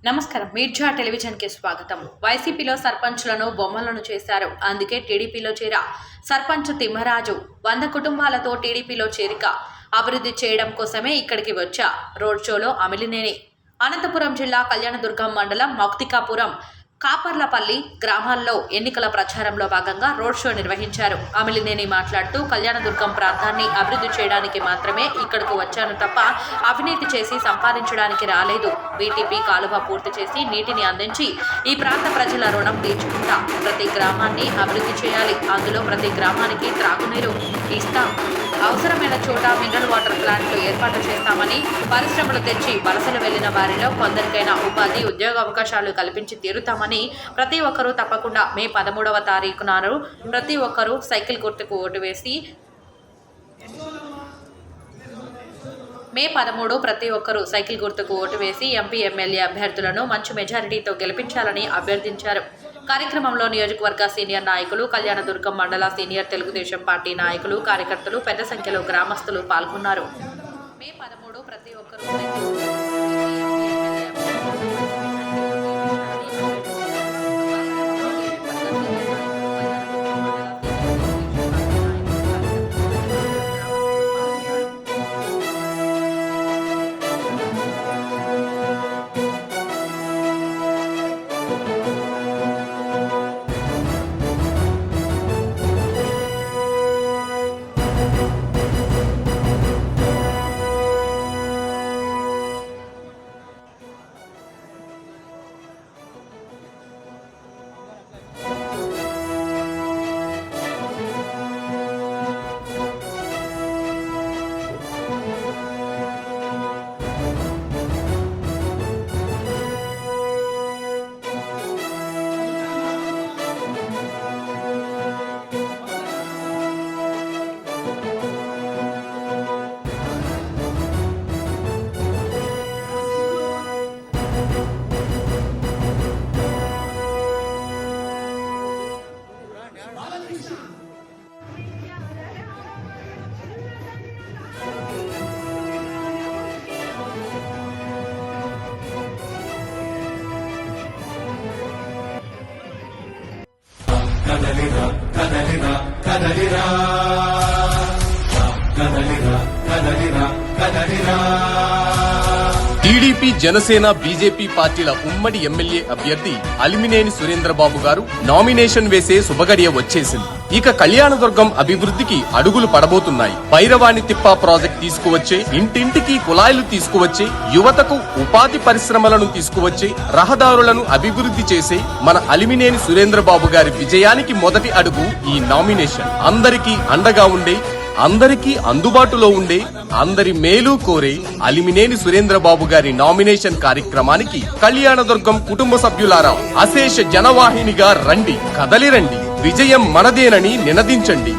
నమస్కారం. మీర్జా టెలివిజన్ కి స్వాగతం. వైసీపీలో సర్పంచులను బొమ్మలను చేశారు. అందుకే టీడీపీలో చేరా సర్పంచ్ తిమ్మరాజు 100 కుటుంబాలతో టీడీపీలో చేరిక అభివృద్ధి చేయడం కోసమే ఇక్కడికి వచ్చా. రోడ్ షోలో అమిలినేని అనంతపురం జిల్లా కళ్యాణదుర్గం మండలం మౌక్తికాపురం కాపర్లపల్లి గ్రామాల్లో ఎన్నికల ప్రచారంలో భాగంగా రోడ్ షో నిర్వహించారు. అమిలినేని మాట్లాడుతూ కళ్యాణదుర్గం ప్రాంతాన్ని అభివృద్ధి చేయడానికి మాత్రమే ఇక్కడకు వచ్చాను తప్ప అవినీతి చేసి సంపాదించడానికి రాలేదు. వీటీపీ కాలువ పూర్తి చేసి నీటిని అందించి ఈ ప్రాంత ప్రజల రుణం తీర్చుకుంటా. ప్రతి గ్రామాన్ని అభివృద్ధి చేయాలి. అందులో ప్రతి గ్రామానికి త్రాగునీరు ఇస్తాం. అవసరమైన చోట మినరల్ వాటర్ ప్లాంట్లు ఏర్పాటు చేస్తామని, పరిశ్రమలు తెచ్చి వలసలు వెళ్లిన వారిలో కొందరికైనా ఉపాధి ఉద్యోగ అవకాశాలు కల్పించి తీరుతామని, ప్రతి ఒక్కరూ తప్పకుండా మే 13వ తారీఖున ప్రతి ఒక్కరూ సైకిల్ గుర్తుకు ఓటు వేసి మే 13 ప్రతి ఒక్కరూ సైకిల్ గుర్తుకు ఓటు వేసి ఎంపీ ఎమ్మెల్యే అభ్యర్థులను మంచి మెజారిటీతో గెలిపించాలని అభ్యర్థించారు. కార్యక్రమంలో నియోజకవర్గ సీనియర్ నాయకులు, కళ్యాణదుర్గం మండల సీనియర్ తెలుగుదేశం పార్టీ నాయకులు, కార్యకర్తలు పెద్ద సంఖ్యలో గ్రామస్తులు పాల్గొన్నారు. మే 13 ప్రతి ఒక్కరూ కదలిరా కదలిరా కదలిరా కదలిరా కదలిరా కదలిరా. టీడీపీ, జనసేన, బీజేపీ పార్టీల ఉమ్మడి ఎమ్మెల్యే అభ్యర్థి అలిమినేని సురేంద్రబాబు గారు నామినేషన్ వేసే శుభగడియ వచ్చేసింది. ఇక కళ్యాణదుర్గం అభివృద్ధికి అడుగులు పడబోతున్నాయి. భైరవాణి తిప్ప ప్రాజెక్ట్ తీసుకువచ్చే, ఇంటింటికి కుళాయిలు తీసుకువచ్చే, యువతకు ఉపాధి పరిశ్రమలను తీసుకువచ్చే, రహదారులను అభివృద్ధి చేసే మన అలిమినేని సురేంద్రబాబు గారి విజయానికి మొదటి అడుగు ఈ నామినేషన్. అందరికీ అండగా ఉండే, అందరికీ అందుబాటులో ఉండే, అందరి మేలు కోరే అలిమినేని సురేంద్రబాబు గారి నామినేషన్ కార్యక్రమానికి కళ్యాణదుర్గం కుటుంబ సభ్యులారా అశేష జనవాహినిగా రండి, కదలిరండి. విజయం మనదేనని నినదించండి.